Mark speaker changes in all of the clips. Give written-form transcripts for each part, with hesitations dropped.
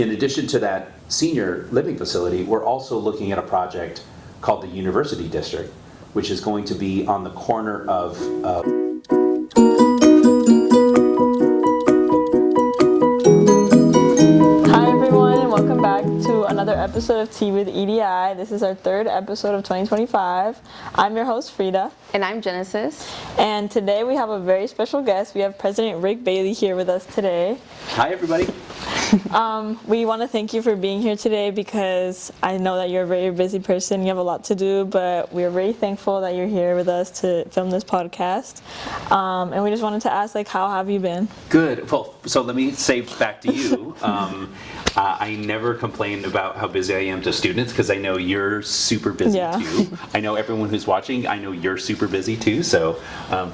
Speaker 1: In addition to that senior living facility, we're also looking at a project called the University District, which is going to be on the corner of
Speaker 2: Hi everyone, and welcome back to another episode of Tea with EDI. This is our third episode of 2025. I'm your host, Frida.
Speaker 3: And I'm Genesis.
Speaker 2: And today we have a very special guest. We have President Rick Bailey here with us today.
Speaker 1: Hi, everybody.
Speaker 2: We want to thank you for being here today because I know that you're a very busy person. You have a lot to do, but we're very thankful that you're here with us to film this podcast. And we just wanted to ask, how have you been?
Speaker 1: Good. Well, so let me say back to you. I never complain about how busy I am to students because I know you're super busy too. I know everyone who's watching, I know you're super busy too. So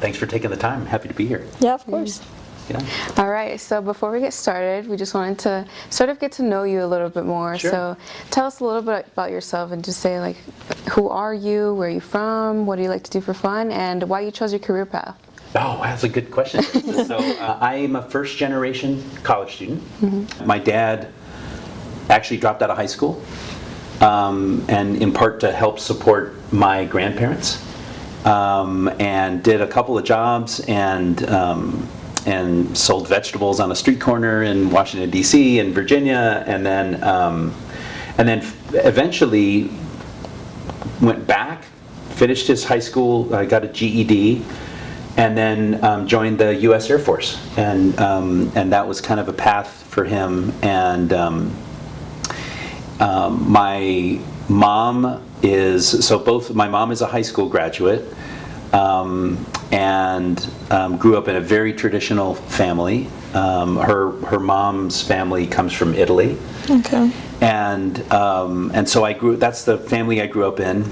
Speaker 1: thanks for taking the time. I'm happy to be here.
Speaker 2: Yeah, of course.
Speaker 1: Yeah.
Speaker 3: All right, so before we get started, we just wanted to sort of get to know you a little bit more.
Speaker 1: Sure.
Speaker 3: So tell us a little bit about yourself and just say, who are you, where are you from, what do you like to do for fun, and why you chose your career path?
Speaker 1: Oh, that's a good question. So I'm a first generation college student. Mm-hmm. My dad actually dropped out of high school, and in part to help support my grandparents, and did a couple of jobs and sold vegetables on a street corner in Washington D.C. and Virginia, and then eventually went back, finished his high school, got a GED, and then joined the U.S. Air Force, and that was kind of a path for him. And my mom is my mom is a high school graduate. And grew up in a very traditional family. Her mom's family comes from Italy.
Speaker 2: Okay.
Speaker 1: And so that's the family I grew up in.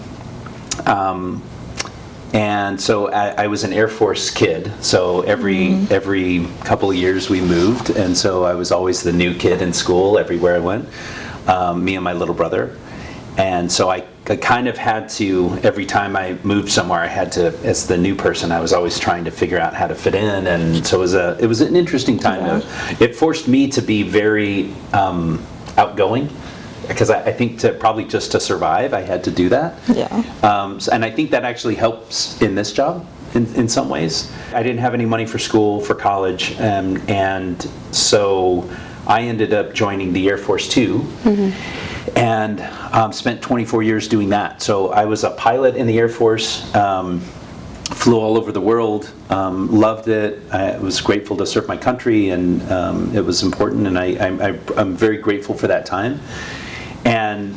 Speaker 1: And so I was an Air Force kid. So every couple of years we moved, and so I was always the new kid in school everywhere I went. Me and my little brother. And so I kind of had to, every time I moved somewhere, I had to, as the new person, I was always trying to figure out how to fit in. And so it was an interesting time. It forced me to be very outgoing, because I think probably just to survive, I had to do that.
Speaker 2: Yeah.
Speaker 1: And I think that actually helps in this job in some ways. I didn't have any money for school, for college, and so I ended up joining the Air Force too. Mm-hmm. And spent 24 years doing that. So I was a pilot in the Air Force, flew all over the world, loved it. I was grateful to serve my country, and it was important, and I'm very grateful for that time. And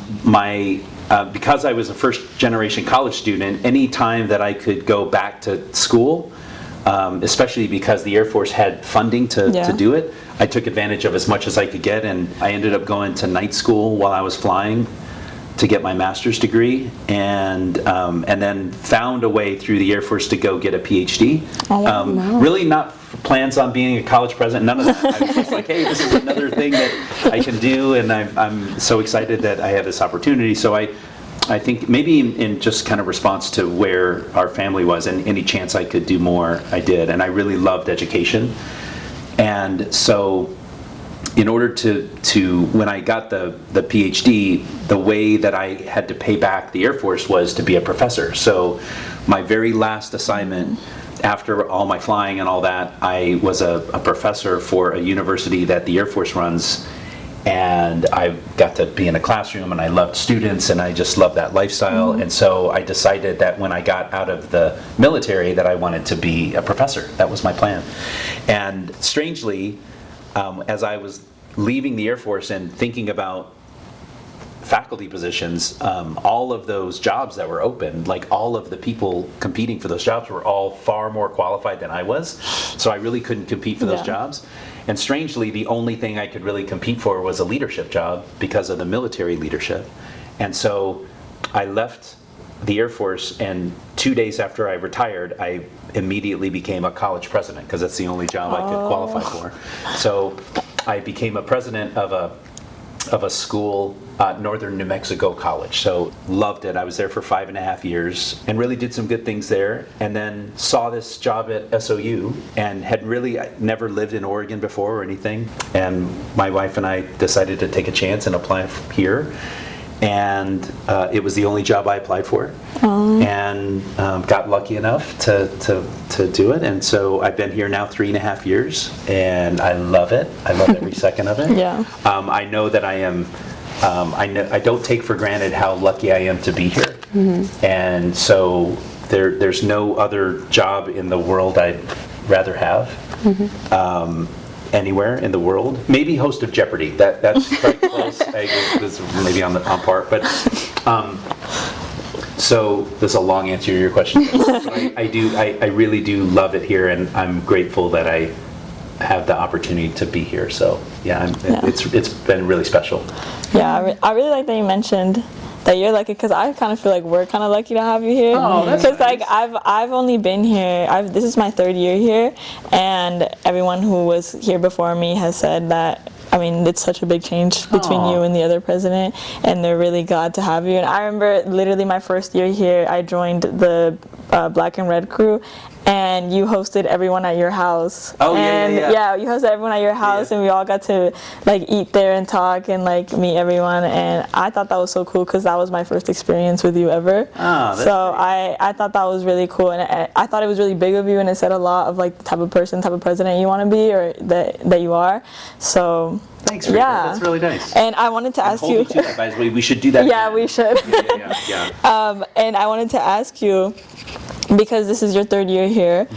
Speaker 1: because I was a first generation college student, any time that I could go back to school, especially because the Air Force had funding to do it, I took advantage of as much as I could get, and I ended up going to night school while I was flying to get my master's degree, and then found a way through the Air Force to go get a PhD.
Speaker 2: Oh, wow.
Speaker 1: Really not plans on being a college president, none of that. I was just like, hey, this is another thing that I can do, and I'm so excited that I have this opportunity. So I think maybe in just kind of response to where our family was, and any chance I could do more, I did. And I really loved education. And so in order to when I got the PhD, the way that I had to pay back the Air Force was to be a professor. So my very last assignment after all my flying and all that, I was a professor for a university that the Air Force runs. And I got to be in a classroom, and I loved students, and I just loved that lifestyle. Mm-hmm. And so I decided that when I got out of the military that I wanted to be a professor. That was my plan. And strangely, as I was leaving the Air Force and thinking about faculty positions, all of those jobs that were open, all of the people competing for those jobs were all far more qualified than I was. So I really couldn't compete for those jobs. And strangely, the only thing I could really compete for was a leadership job because of the military leadership. And so I left the Air Force, and 2 days after I retired, I immediately became a college president, because that's the only job I could qualify for. So I became a president of of a school, Northern New Mexico College. So loved it. I was there for 5.5 years and really did some good things there. And then saw this job at SOU and had really never lived in Oregon before or anything. And my wife and I decided to take a chance and apply here. And it was the only job I applied for, and got lucky enough to do it. And so I've been here now 3.5 years, and I love it. I love every second of it.
Speaker 2: Yeah.
Speaker 1: I know that I am. I don't take for granted how lucky I am to be here, and so there's no other job in the world I'd rather have. Anywhere in the world, maybe host of Jeopardy. That's quite close. This is maybe on part, but so this is a long answer to your question. But I really do love it here, and I'm grateful that I have the opportunity to be here. So yeah, it's been really special.
Speaker 2: Yeah, I really like that you mentioned that you're lucky, because I kind of feel like we're kind of lucky to have you here.
Speaker 1: Oh, that's
Speaker 2: Because
Speaker 1: nice.
Speaker 2: like I've only been here. This is my 3rd year here, and everyone who was here before me has said that. I mean, it's such a big change between
Speaker 1: Aw.
Speaker 2: you and the other president, and they're really glad to have you. And I remember literally my first year here, I joined the Black and Red crew, and you hosted everyone at your house.
Speaker 1: Oh,
Speaker 2: and
Speaker 1: yeah.
Speaker 2: you hosted everyone at your house,
Speaker 1: Yeah.
Speaker 2: and we all got to like eat there and talk and like meet everyone. And I thought that was so cool, because that was my first experience with you ever.
Speaker 1: Ah, that's
Speaker 2: so
Speaker 1: great.
Speaker 2: I thought that was really cool, and I thought it was really big of you, and it said a lot of like the type of president you want to be, or that you are. So
Speaker 1: Thanks, Rachel.
Speaker 2: yeah,
Speaker 1: That's really nice.
Speaker 2: And I wanted to ask
Speaker 1: Hold
Speaker 2: you.
Speaker 1: me to that, by the way. We should do that.
Speaker 2: Yeah,
Speaker 1: again.
Speaker 2: we should.
Speaker 1: Yeah.
Speaker 2: And I wanted to ask you, because this is your 3rd year here,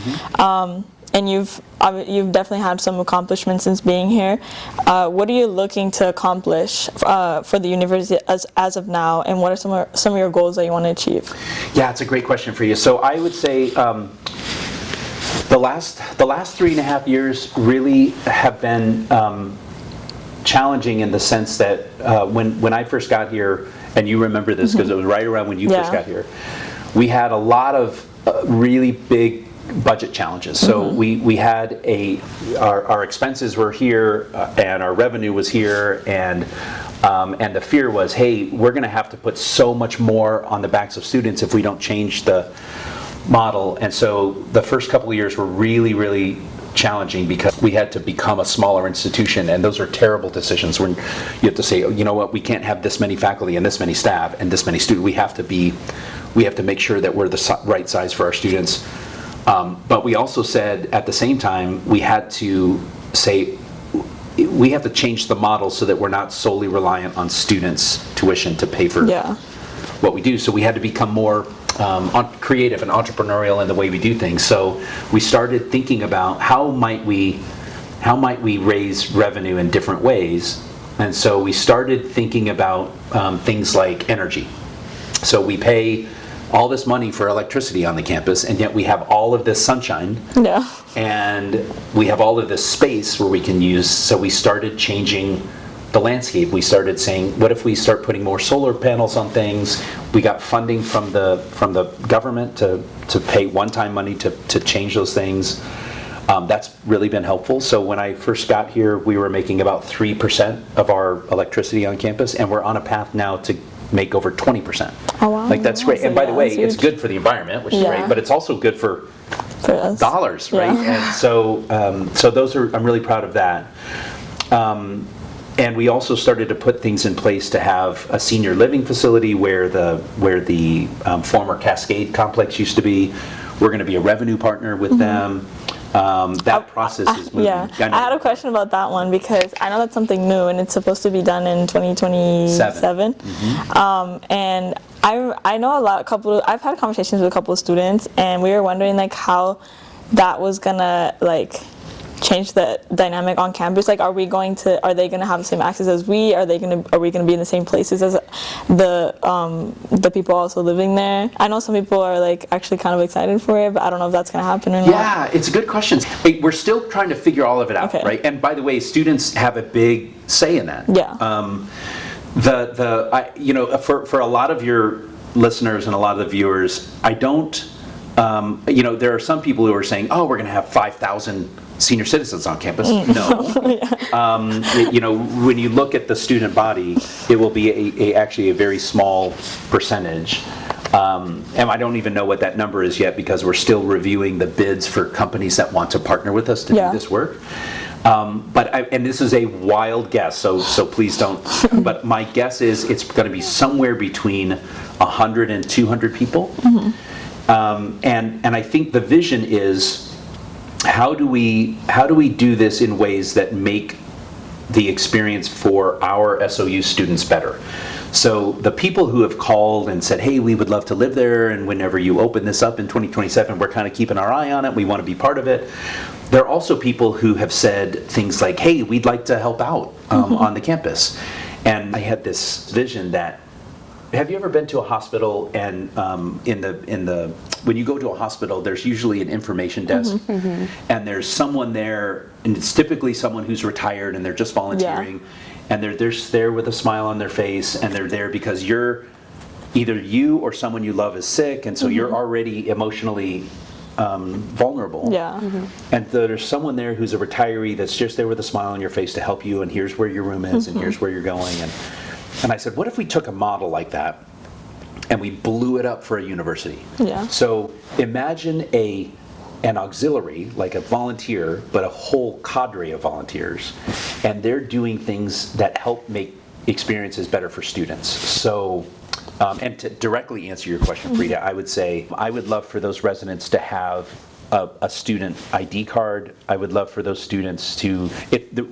Speaker 2: and you've definitely had some accomplishments since being here. What are you looking to accomplish for the university as of now, and what are some of your goals that you want to achieve?
Speaker 1: Yeah, it's a great question for you. So I would say the last 3.5 years really have been challenging in the sense that when I first got here, and you remember this because it was right around when you first got here, we had a lot of really big budget challenges. So we had our expenses were here, and our revenue was here, and the fear was, hey, we're going to have to put so much more on the backs of students if we don't change the model. And so the first couple of years were really, really challenging, because we had to become a smaller institution, and those are terrible decisions when you have to say, oh, you know what, we can't have this many faculty and this many staff and this many students. We have to make sure that we're the right size for our students. But we also said at the same time, we had to say, we have to change the model so that we're not solely reliant on students' tuition to pay for what we do. So we had to become more creative and entrepreneurial in the way we do things. So we started thinking about how might we raise revenue in different ways. And so we started thinking about things like energy. So we pay all this money for electricity on the campus, and yet we have all of this sunshine.
Speaker 2: Yeah.
Speaker 1: And we have all of this space where we can use. So we started changing the landscape. We started saying, what if we start putting more solar panels on things? We got funding from the government to pay one-time money to change those things. That's really been helpful. So when I first got here, we were making about 3% of our electricity on campus, and we're on a path now to make over 20%.
Speaker 2: Oh, wow.
Speaker 1: Like, that's great.
Speaker 2: So
Speaker 1: And by the
Speaker 2: yeah,
Speaker 1: way,
Speaker 2: that's
Speaker 1: it's
Speaker 2: huge.
Speaker 1: good for the environment, which is great, but it's also good for
Speaker 2: us.
Speaker 1: dollars, right?
Speaker 2: Yeah.
Speaker 1: And so those are, I'm really proud of that. And we also started to put things in place to have a senior living facility where the former Cascade complex used to be. We're going to be a revenue partner with them. That process is moving.
Speaker 2: Yeah, I had a question about that one, because I know that's something new, and it's supposed to be done in 2027. And I know I've had conversations with a couple of students, and we were wondering like how that was gonna like change the dynamic on campus. Like, are they going to have the same access as we? Are we gonna be in the same places as the people also living there? I know some people are like actually kind of excited for it, but I don't know if that's gonna happen or not.
Speaker 1: Yeah, it's a good question. Hey, we're still trying to figure all of it out,
Speaker 2: Okay.
Speaker 1: right? And by the way, students have a big say in that.
Speaker 2: Yeah.
Speaker 1: For a lot of your listeners and a lot of the viewers, I don't. There are some people who are saying, "Oh, we're going to have 5,000 senior citizens on campus? No. When you look at the student body, it will be actually a very small percentage. And I don't even know what that number is yet because we're still reviewing the bids for companies that want to partner with us to do this work. And this is a wild guess, so please don't. But my guess is it's going to be somewhere between 100 and 200 people. And I think the vision is, how do we do this in ways that make the experience for our SOU students better? So the people who have called and said, hey, we would love to live there, and whenever you open this up in 2027, we're kind of keeping our eye on it, we want to be part of it. There are also people who have said things like, hey, we'd like to help out on the campus. And I had this vision that, have you ever been to a hospital and when you go to a hospital, there's usually an information desk, and there's someone there, and it's typically someone who's retired and they're just volunteering, and they're there with a smile on their face, and they're there because either you or someone you love is sick, and so you're already emotionally vulnerable. And there's someone there who's a retiree that's just there with a smile on your face to help you, and here's where your room is, and here's where you're going. And I said, what if we took a model like that and we blew it up for a university? So imagine an auxiliary, like a volunteer, but a whole cadre of volunteers, and they're doing things that help make experiences better for students. So, and to directly answer your question, Frida, I would say I would love for those residents to have a student ID card. I would love for those students to,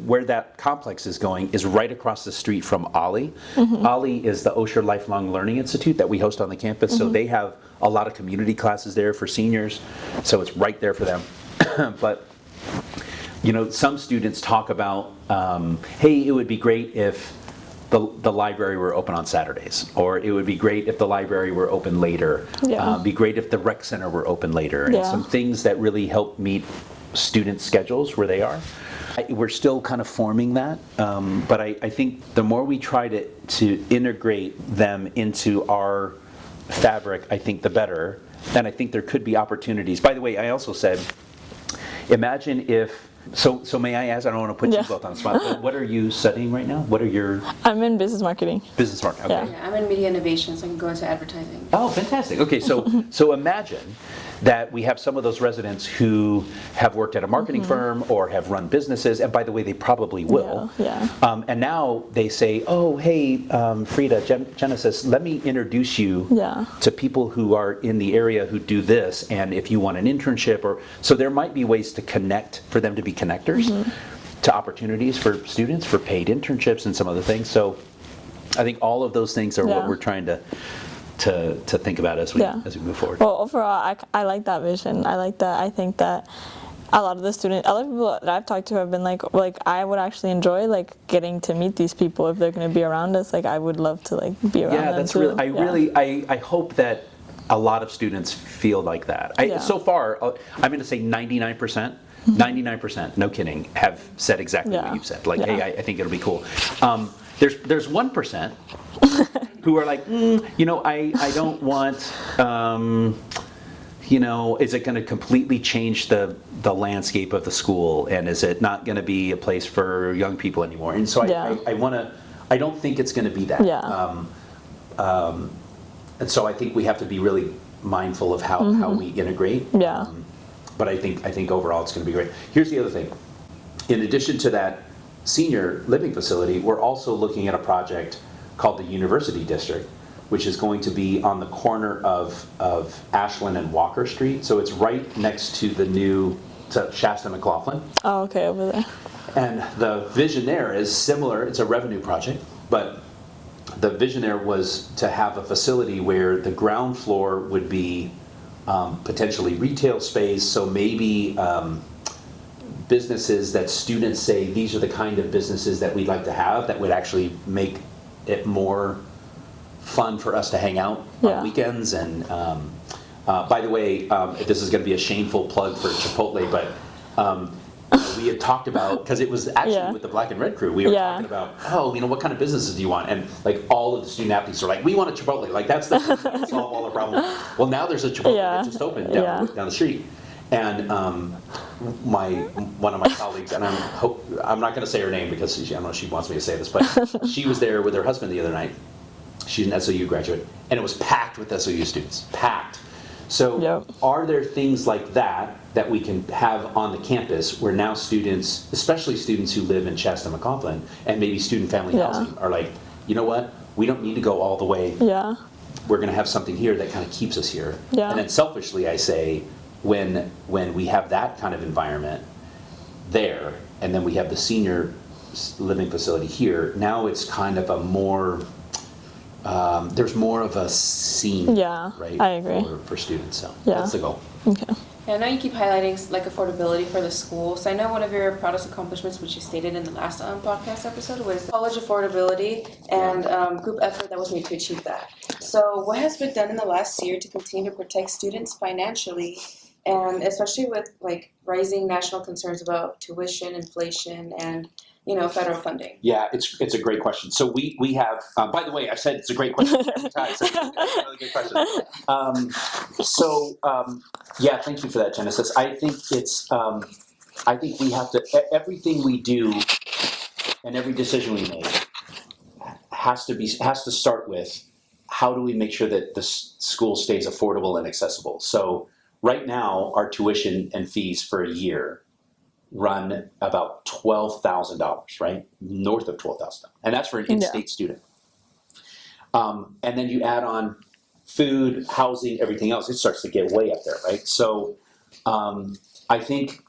Speaker 1: where that complex is going is right across the street from OLLI. OLLI is the Osher Lifelong Learning Institute that we host on the campus, so they have a lot of community classes there for seniors, so it's right there for them. But some students talk about, hey, it would be great if the library were open on Saturdays, or it would be great if the library were open later. Be great if the rec center were open later, and some things that really help meet student schedules where they are. We're still kind of forming that, but I think the more we try to integrate them into our fabric, I think the better. And I think there could be opportunities. By the way, I also said, imagine if, so may I ask, I don't want to put you both on the spot, but what are you studying right now? What are your...
Speaker 2: I'm in business marketing.
Speaker 1: Business marketing, okay.
Speaker 3: Yeah, I'm in media innovation, so I can go into advertising.
Speaker 1: Oh, fantastic. Okay, so imagine that we have some of those residents who have worked at a marketing firm or have run businesses, and by the way, they probably will. And now they say, oh, hey, Frida, Genesis, let me introduce you to people who are in the area who do this, and if you want an internship, or so there might be ways to connect, for them to be connectors to opportunities for students, for paid internships and some other things. So I think all of those things are what we're trying to think about as we move forward.
Speaker 2: Well, overall, I like that vision. I like that. I think that a lot of people that I've talked to have been like I would actually enjoy getting to meet these people if they're going to be around us. I would love to be around them.
Speaker 1: Yeah, that's
Speaker 2: too.
Speaker 1: really. I hope that a lot of students feel like that. So far, I'm going to say 99%. 99%, no kidding, have said exactly what you've said. Hey, I think it'll be cool. There's 1% who are like, I don't want, is it going to completely change the landscape of the school, and is it not going to be a place for young people anymore? And so I don't think it's going to be that. And so I think we have to be really mindful of how we integrate. But I think overall it's going to be great. Here's the other thing. In addition to that senior living facility, we're also looking at a project called the University District, which is going to be on the corner of Ashland and Walker Street. So it's right next to the new Shasta McLaughlin.
Speaker 2: Oh, okay, over there.
Speaker 1: And the vision there is similar. It's a revenue project, but the vision there was to have a facility where the ground floor would be potentially retail space, so maybe businesses that students say these are the kind of businesses that we'd like to have, that would actually make it more fun for us to hang out on weekends. And by the way, this is going to be a shameful plug for Chipotle, but we had talked about, because it was actually with the Black and Red crew, we were talking about, what kind of businesses do you want? And all of the student athletes are like, we want a Chipotle. That's the solve all the problems. Well, now there's a Chipotle that just opened down the street. And one of my colleagues, and I'm not going to say her name because I don't know if she wants me to say this, but she was there with her husband the other night. She's an SOU graduate, and it was packed with SOU students, packed. So
Speaker 2: Yep.
Speaker 1: are there things like that we can have on the campus where now students, especially students who live in Shasta-McCaughlin and maybe student family
Speaker 2: Yeah.
Speaker 1: housing, are like, you know what, we don't need to go all the way.
Speaker 2: Yeah.
Speaker 1: We're going to have something here that kind of keeps us here.
Speaker 2: Yeah.
Speaker 1: And then selfishly, I say, when we have that kind of environment there, and then we have the senior living facility here, now it's kind of a more, there's more of a scene,
Speaker 2: Yeah,
Speaker 1: right?
Speaker 2: I agree.
Speaker 1: For students, so
Speaker 2: Yeah.
Speaker 1: that's the goal.
Speaker 2: Okay.
Speaker 3: Yeah, I know you keep highlighting like affordability for the school. So I know one of your proudest accomplishments, which you stated in the last podcast episode, was college affordability and group effort that was made to achieve that. So what has been done in the last year to continue to protect students financially, and especially with like rising national concerns about tuition, inflation, and federal funding?
Speaker 1: Yeah, it's a great question. So we have, by the way, I've said it's a great question every time, so it's a really good question. Yeah, thank you for that, Genesis. I think I think we have to, everything we do and every decision we make has to start with, how do we make sure that the school stays affordable and accessible? So right now, our tuition and fees for a year run about $12,000, right? North of $12,000, and that's for an in-state student. And then you add on food, housing, everything else, it starts to get way up there, right? So I think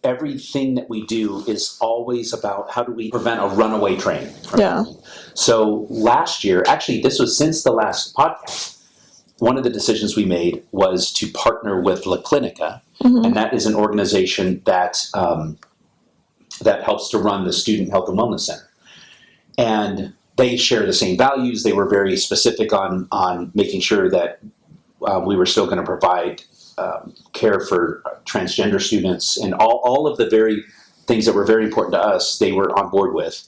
Speaker 1: everything that we do is always about, how do we prevent a runaway train? Right?
Speaker 2: Yeah.
Speaker 1: So last year, actually, this was since the last podcast, one of the decisions we made was to partner with La Clinica, and that is an organization that that helps to run the Student Health and Wellness Center. And they share the same values. They were very specific on making sure that we were still going to provide care for transgender students, and all of the very things that were very important to us, they were on board with.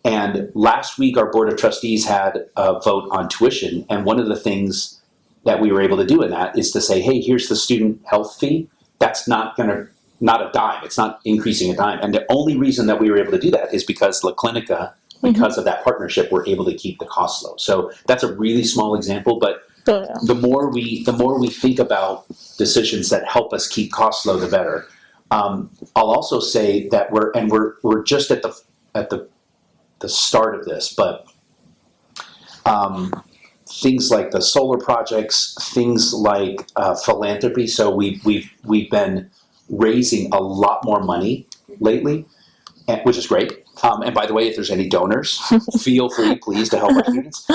Speaker 1: And last week, our Board of Trustees had a vote on tuition, and one of the things that we were able to do in that is to say, hey, here's the student health fee. That's not a dime. It's not increasing a dime. And the only reason that we were able to do that is because La Clinica, because of that partnership, we're able to keep the costs low. So that's a really small example, but the more we think about decisions that help us keep costs low, the better. I'll also say that we're just at the start of this, but things like the solar projects, things like philanthropy. So we've been raising a lot more money lately, which is great. And by the way, if there's any donors, feel free, please, to help our students.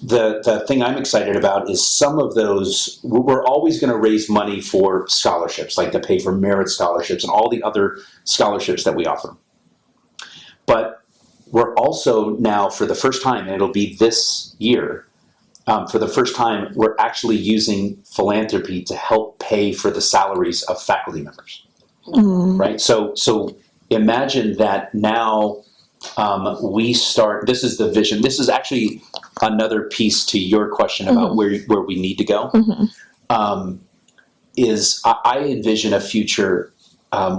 Speaker 1: The thing I'm excited about is some of those, we're always going to raise money for scholarships, like to pay for merit scholarships and all the other scholarships that we offer. But we're also now, for the first time, and it'll be this year, for the first time, we're actually using philanthropy to help pay for the salaries of faculty members, right? So imagine that now we start, this is the vision. This is actually another piece to your question about where we need to go. Is I envision a future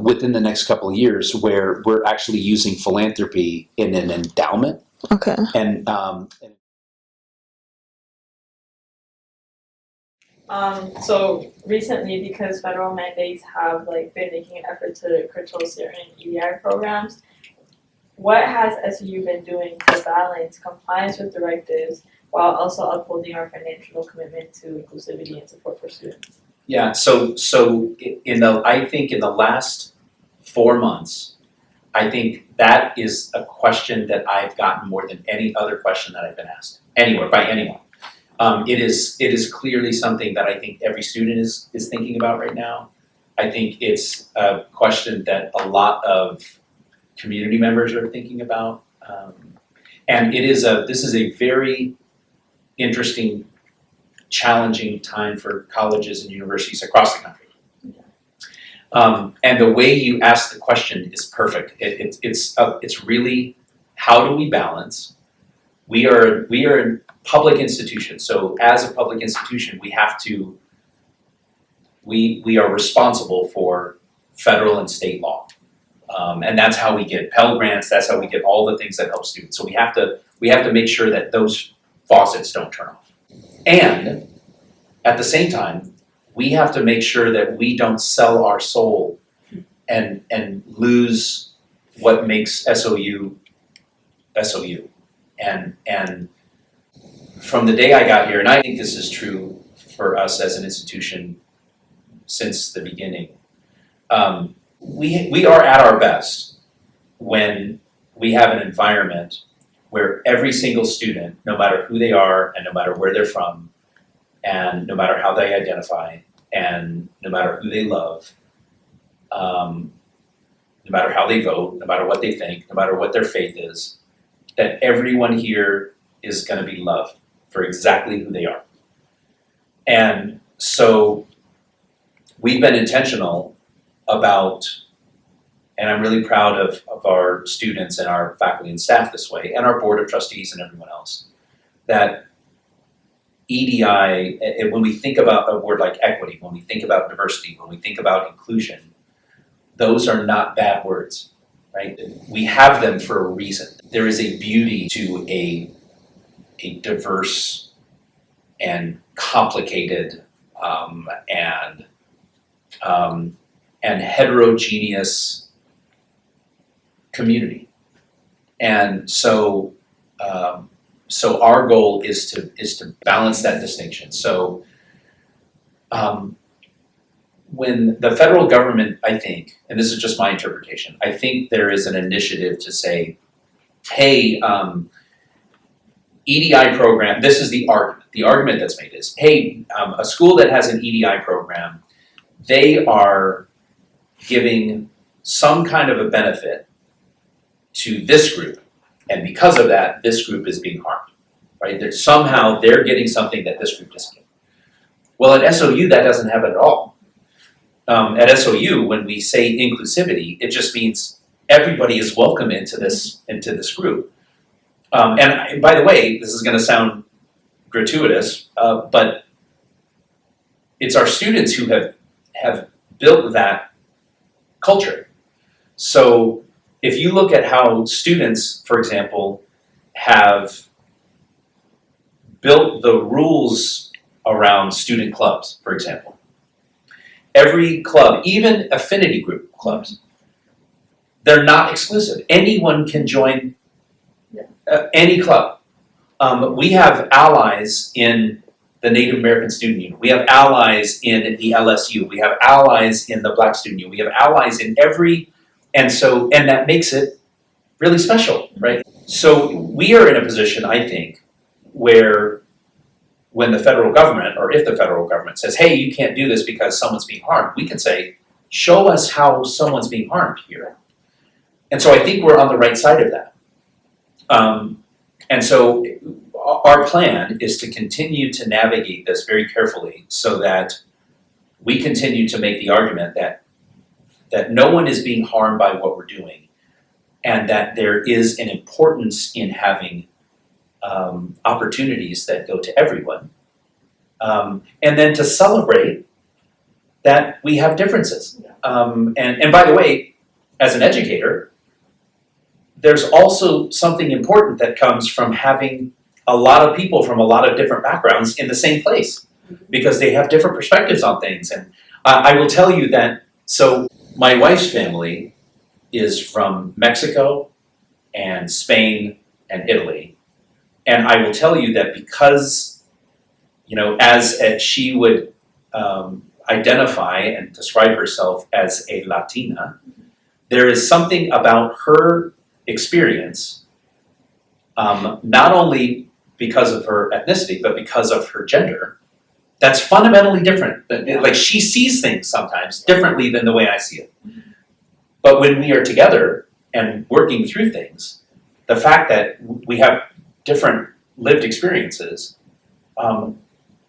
Speaker 1: within the next couple of years where we're actually using philanthropy in an endowment.
Speaker 2: Okay.
Speaker 1: And
Speaker 2: so recently, because federal mandates have been making an effort to curtail certain EDI programs, what has SOU been doing to balance compliance with directives while also upholding our financial commitment to inclusivity and support for students?
Speaker 1: Yeah, so I think in the last 4 months, I think that is a question that I've gotten more than any other question that I've been asked anywhere by anyone. It is clearly something that I think every student is thinking about right now. I think it's a question that a lot of community members are thinking about, and this is a very interesting, challenging time for colleges and universities across the country. And the way you ask the question is perfect. It's really, how do we balance? We are a public institution, so as a public institution, we have to
Speaker 4: we are responsible for federal and state law. And that's how we get Pell Grants, that's how we get all the things that help students. So we have to make sure that those faucets don't turn off. And at the same time, we have to make sure that we don't sell our soul and lose what makes SOU SOU. And from the day I got here, and I think this is true for us as an institution since the beginning, we are at our best when we have an environment where every single student, no matter who they are and no matter where they're from, and no matter how they identify, and no matter who they love, no matter how they vote, no matter what they think, no matter what their faith is, that everyone here is going to be loved for exactly who they are. And so we've been intentional about, and I'm really proud of our students and our faculty and staff this way, and our board of trustees and everyone else, that EDI, when we think about a word like equity, when we think about diversity, when we think about inclusion, those are not bad words, right? We have them for a reason. There is a beauty to a diverse and complicated and heterogeneous community. And so our goal is to balance that distinction. So when the federal government, I think, and this is just my interpretation, I think there is an initiative to say, hey, EDI program, this is the argument that's made is, hey, a school that has an EDI program, they are giving some kind of a benefit to this group, and because of that, this group is being harmed, right? Somehow they're getting something that this group doesn't get. Well, at SOU, that doesn't happen at all. At SOU, when we say inclusivity, it just means everybody is welcome into this group. And by the way, this is going to sound gratuitous, but it's our students who have built that culture. So if you look at how students, for example, have built the rules around student clubs, for example, every club, even affinity group clubs, they're not exclusive. Anyone can join any club. We have allies in the Native American Student Union. We have allies in the LSU. We have allies in the Black Student Union. We have allies in every, and that makes it really special, right? So we are in a position, I think, where when the federal government, or if the federal government says, hey, you can't do this because someone's being harmed, we can say, show us how someone's being harmed here. And so I think we're on the right side of that. And so our plan is to continue to navigate this very carefully so that we continue to make the argument that no one is being harmed by what we're doing, and that there is an importance in having opportunities that go to everyone, and then to celebrate that we have differences. And by the way, as an educator, there's also something important that comes from having a lot of people from a lot of different backgrounds in the same place, because they have different perspectives on things. And I will tell you that, so my wife's family is from Mexico and Spain and Italy. And I will tell you that because, as she would identify and describe herself as a Latina, there is something about her experience, not only because of her ethnicity, but because of her gender, that's fundamentally different. Like, she sees things sometimes differently than the way I see it. But when we are together and working through things, the fact that we have different lived experiences,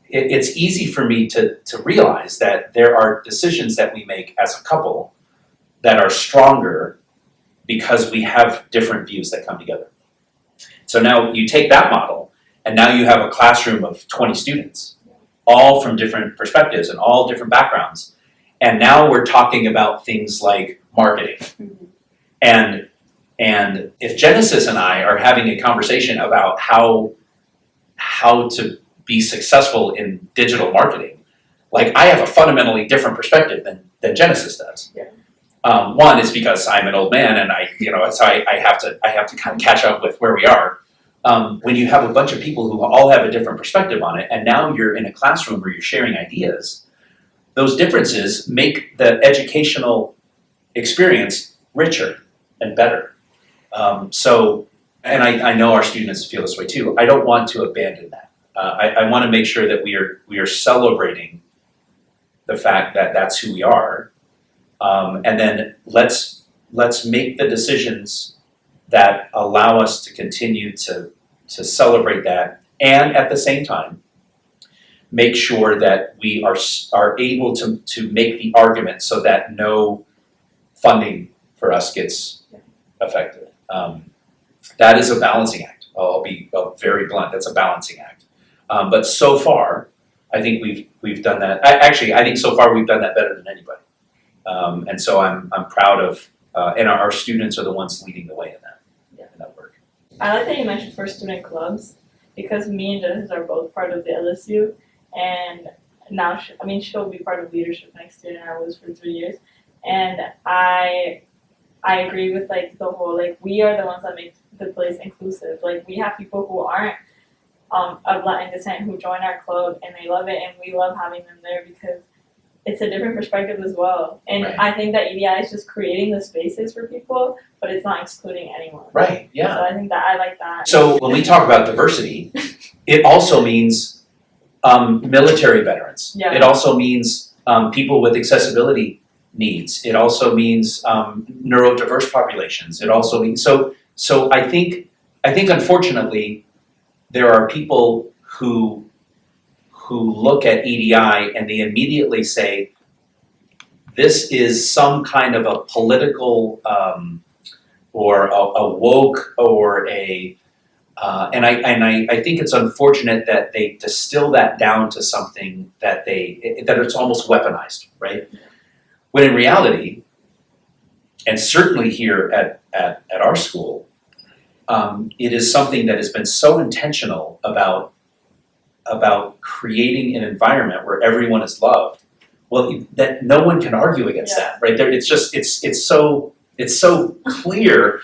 Speaker 4: it's easy for me to realize that there are decisions that we make as a couple that are stronger because we have different views that come together. So now you take that model, and now you have a classroom of 20 students, all from different perspectives and all different backgrounds. And now we're talking about things like marketing. And if Genesis and I are having a conversation about how to be successful in digital marketing, like I have a fundamentally different perspective than Genesis does.
Speaker 3: Yeah.
Speaker 4: One is because I'm an old man and so I have to kind of catch up with where we are. When you have a bunch of people who all have a different perspective on it, and now you're in a classroom where you're sharing ideas, those differences make the educational experience richer and better. And I know our students feel this way too. I don't want to abandon that. I want to make sure that we are celebrating the fact that that's who we are, and then let's make the decisions that allow us to continue to celebrate that, and at the same time make sure that we are able to make the argument so that no funding for us gets affected. That is a balancing act. I'll be very blunt. That's a balancing act. But so far, I think we've done that. Actually, I think so far we've done that better than anybody. And so I'm proud of, and our students are the ones leading the way in that work.
Speaker 2: I like that you mentioned for student clubs, because me and Genesis are both part of the LSU, and now she'll be part of leadership next year, and I was for 3 years, and I agree with like the whole, like, we are the ones that make the place inclusive. Like, we have people who aren't of Latin descent who join our club and they love it, and we love having them there because it's a different perspective as well. And
Speaker 4: Right.
Speaker 2: I think that EDI is just creating the spaces for people, but it's not excluding anyone.
Speaker 4: Right, yeah.
Speaker 2: So I think that I like that.
Speaker 4: So when we talk about diversity, it also means military veterans.
Speaker 2: Yeah.
Speaker 4: It also means people with accessibility needs. It also means neurodiverse populations. It also means so I think unfortunately there are people who look at EDI and they immediately say this is some kind of a political or a woke or a and I think it's unfortunate that they distill that down to something that it's almost weaponized, right? When in reality, and certainly here at our school, it is something that has been so intentional about creating an environment where everyone is loved. Well, that no one can argue against that, right? There, it's just it's so clear.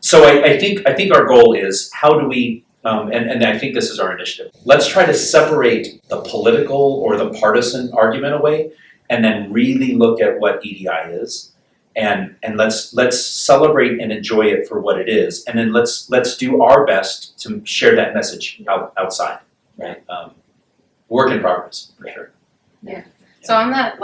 Speaker 4: So I think our goal is how do we and I think this is our initiative. Let's try to separate the political or the partisan argument away, and then really look at what EDI is, and let's celebrate and enjoy it for what it is, and then let's do our best to share that message outside. Right. Work in progress for sure.
Speaker 3: Yeah. So on that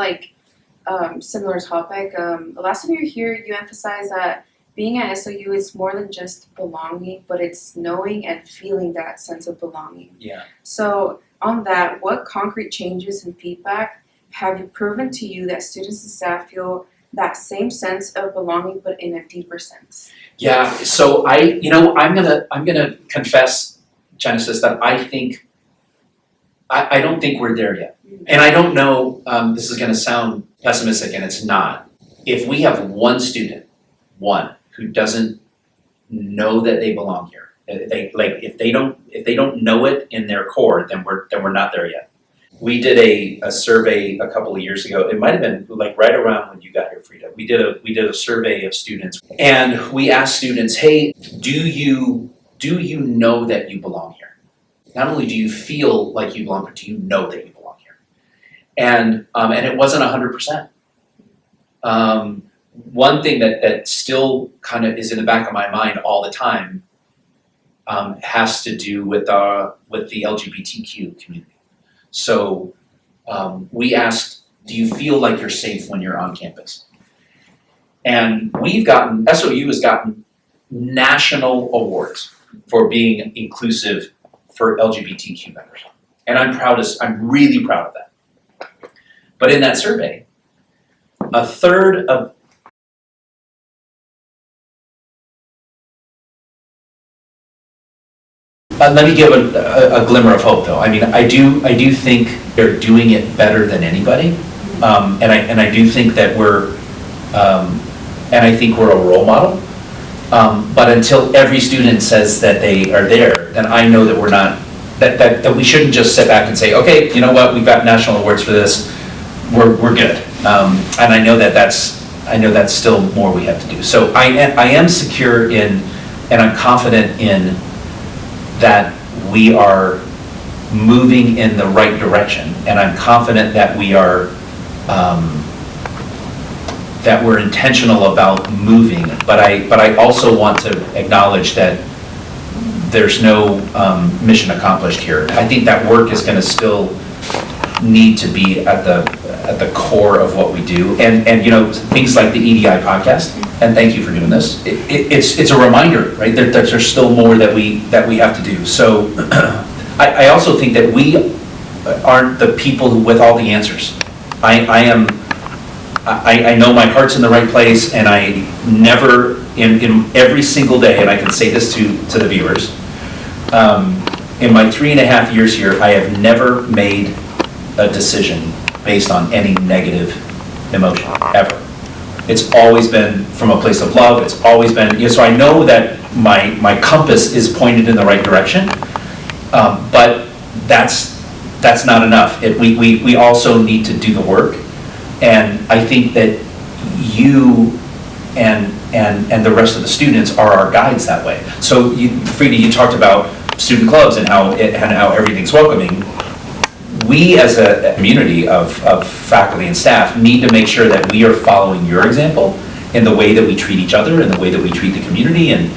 Speaker 3: similar topic, the last time you were here, you emphasized that being at SOU is more than just belonging, but it's knowing and feeling that sense of belonging.
Speaker 4: Yeah.
Speaker 3: So on that, what concrete changes and feedback have you proven to you that students and staff feel that same sense of belonging, but in a deeper sense?
Speaker 4: Yeah. So I'm gonna confess, Genesis, that I don't think we're there yet. And I don't know, this is gonna sound pessimistic, and it's not. If we have one student, who doesn't know that they belong here, if they don't know it in their core, then we're not there yet. We did a survey a couple of years ago. It might have been like right around when you got here, Frida. We did a survey of students, and we asked students, hey, do you know that you belong here? Not only do you feel like you belong, but do you know that you belong here? And it wasn't 100%. One thing that still kind of is in the back of my mind all the time has to do with the LGBTQ community. So we asked, do you feel like you're safe when you're on campus? And SOU has gotten national awards for being inclusive for LGBTQ members. And I'm really proud of that. But in that survey, a third of Let me give a glimmer of hope, though. I mean, I do think they're doing it better than anybody, and I do think that we're a role model. But until every student says that they are there, then I know that we're not. That we shouldn't just sit back and say, okay, you know what, we've got national awards for this, we're good. And I know that's still more we have to do. So I am secure in, and I'm confident in that we are moving in the right direction, and I'm confident that we are that we're intentional about moving. But I also want to acknowledge that there's no mission accomplished here. I think that work is going to still need to be at the core of what we do, and things like the EDI podcast. And thank you for doing this. It's a reminder, right? There's still more that we have to do. So I also think that we aren't the people with all the answers. I know my heart's in the right place, and I never, in every single day, and I can say this to the viewers, in my 3.5 years here, I have never made a decision based on any negative emotion, ever. It's always been from a place of love. It's always been, so I know that my compass is pointed in the right direction, but that's not enough. We also need to do the work. And I think that you and the rest of the students are our guides that way. So Frida, you talked about student clubs and how everything's welcoming. We as a community of faculty and staff need to make sure that we are following your example in the way that we treat each other and the way that we treat the community, and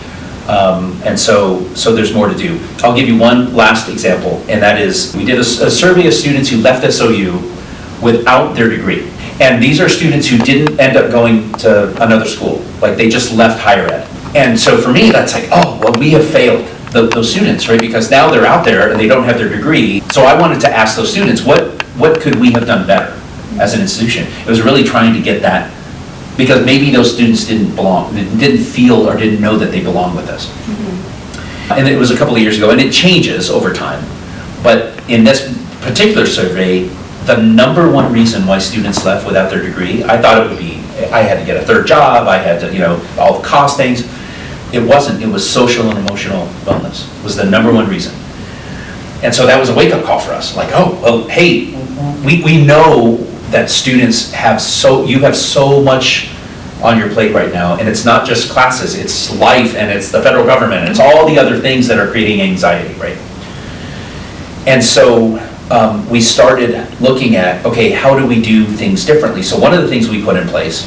Speaker 4: so there's more to do. I'll give you one last example, and that is we did a survey of students who left SOU without their degree. And these are students who didn't end up going to another school, like they just left higher ed. And so for me, that's like, oh, well, we have failed those students, right? Because now they're out there and they don't have their degree. So I wanted to ask those students, what could we have done better as an institution? It was really trying to get that, because maybe those students didn't feel or didn't know that they belonged with us. Mm-hmm. And it was a couple of years ago, and it changes over time. But in this particular survey, the number one reason why students left without their degree, I thought it would be, I had to get a third job, I had to, all the cost things. It wasn't. It was social and emotional wellness was the number one reason. And so that was a wake-up call for us. Like, oh, well, hey, we know that students you have so much on your plate right now, and it's not just classes, it's life, and it's the federal government, and it's all the other things that are creating anxiety, right? And so we started looking at, okay, how do we do things differently? So one of the things we put in place,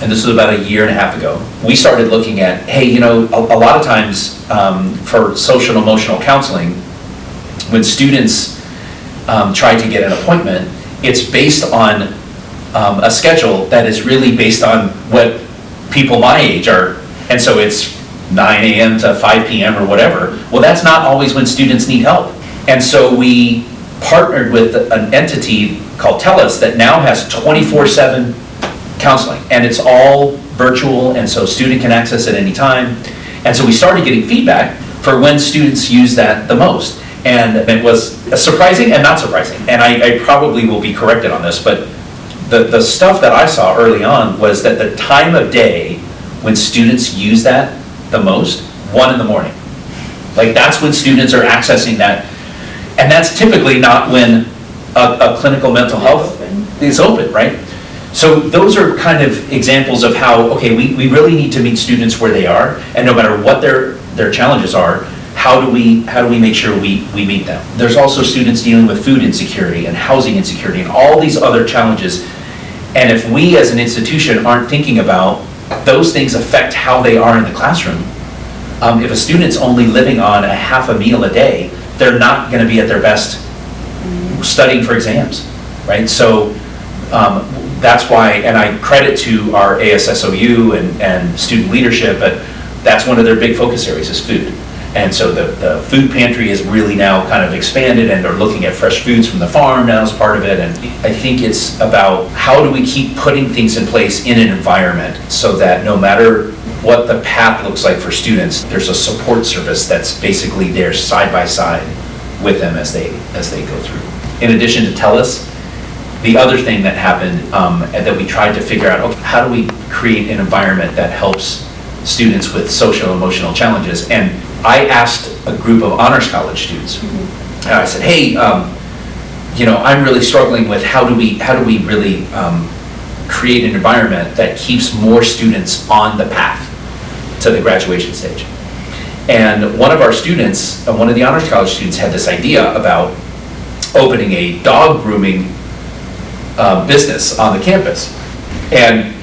Speaker 4: and this was about 1.5 years ago, we started looking at, hey, a lot of times for social and emotional counseling, when students try to get an appointment, it's based on a schedule that is really based on what people my age are, and so it's 9 a.m. to 5 p.m. or whatever. Well, that's not always when students need help. And so we partnered with an entity called TELUS that now has 24/7 counseling, and it's all virtual, and so student can access it anytime. And so we started getting feedback for when students use that the most, and it was surprising and not surprising. And I probably will be corrected on this, but the stuff that I saw early on was that the time of day when students use that the most, 1 in the morning. Like that's when students are accessing that. And that's typically not when a clinical mental health is open, right? So those are kind of examples of how, okay, we really need to meet students where they are, and no matter what their challenges are, how do we make sure we meet them? There's also students dealing with food insecurity and housing insecurity and all these other challenges. And if we as an institution aren't thinking about those things affect how they are in the classroom, if a student's only living on a half a meal a day, they're not going to be at their best studying for exams, right? So that's why, and I credit to our ASSOU and student leadership, but that's one of their big focus areas is food. And so the food pantry is really now kind of expanded, and they're looking at fresh foods from the farm now as part of it. And I think it's about how do we keep putting things in place in an environment so that no matter what the path looks like for students. There's a support service that's basically there side by side with them as they go through. In addition to TELUS, the other thing that happened and that we tried to figure out, okay, how do we create an environment that helps students with social and emotional challenges? And I asked a group of honors college students, and I said, hey, I'm really struggling with how do we really create an environment that keeps more students on the path to the graduation stage. And one of our students, one of the honors college students, had this idea about opening a dog grooming business on the campus. And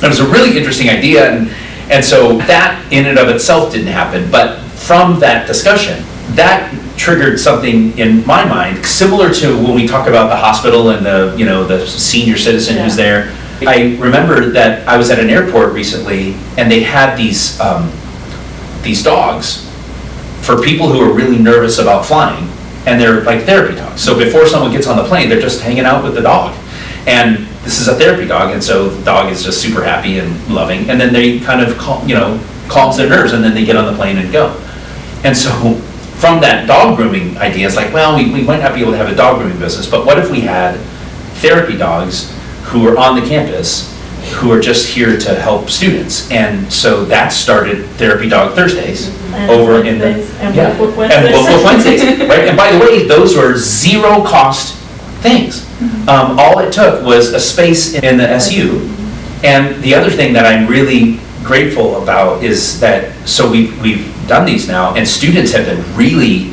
Speaker 4: it was a really interesting idea, and so that in and of itself didn't happen, but from that discussion, that triggered something in my mind, similar to when we talk about the hospital and the senior citizen who's there. I remember that I was at an airport recently, and they had these dogs for people who are really nervous about flying, and they're like therapy dogs. So before someone gets on the plane, they're just hanging out with the dog. And this is a therapy dog, and so the dog is just super happy and loving, and then they kind of calms their nerves, and then they get on the plane and go. And so from that dog grooming idea, it's like, well, we might not be able to have a dog grooming business, but what if we had therapy dogs who are on the campus, who are just here to help students? And so that started Therapy Dog Thursdays over in the
Speaker 2: and Wolf
Speaker 4: Wolf Wednesdays, right? And by the way, those were zero cost things. All it took was a space in the SU. And the other thing that I'm really grateful about is that, so we've done these now, and students have been really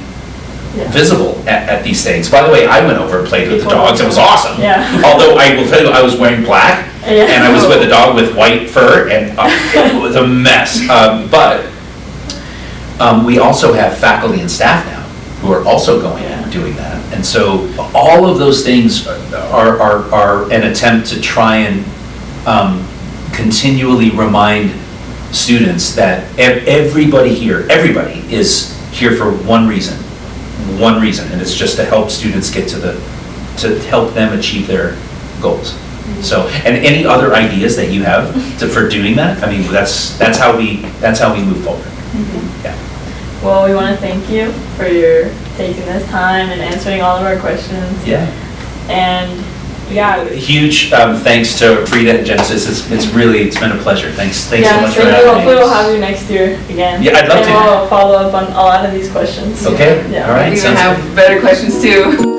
Speaker 4: visible at these things. By the way, I went over and played with the dogs. It was awesome. Yeah. Although I will tell you, I was wearing black, and I was with a dog with white fur, and it was a mess. But we also have faculty and staff now who are also going and doing that. And so all of those things are an attempt to try and continually remind students that everybody is here for one reason, and it's just to help students get to help them achieve their goals. So, and any other ideas that you have for doing that? I mean, that's how we move forward. Yeah.
Speaker 2: Well, we want to thank you for your taking this time and answering all of our questions.
Speaker 4: Yeah.
Speaker 2: And
Speaker 4: huge thanks to Frida and Genesis. It's been a pleasure. Thanks so much for having me.
Speaker 2: Hopefully we'll have you next year again.
Speaker 4: Yeah, I'd love to.
Speaker 2: And we'll follow up on a lot of these questions.
Speaker 4: Okay.
Speaker 2: Yeah.
Speaker 4: All right.
Speaker 5: We even have better questions too.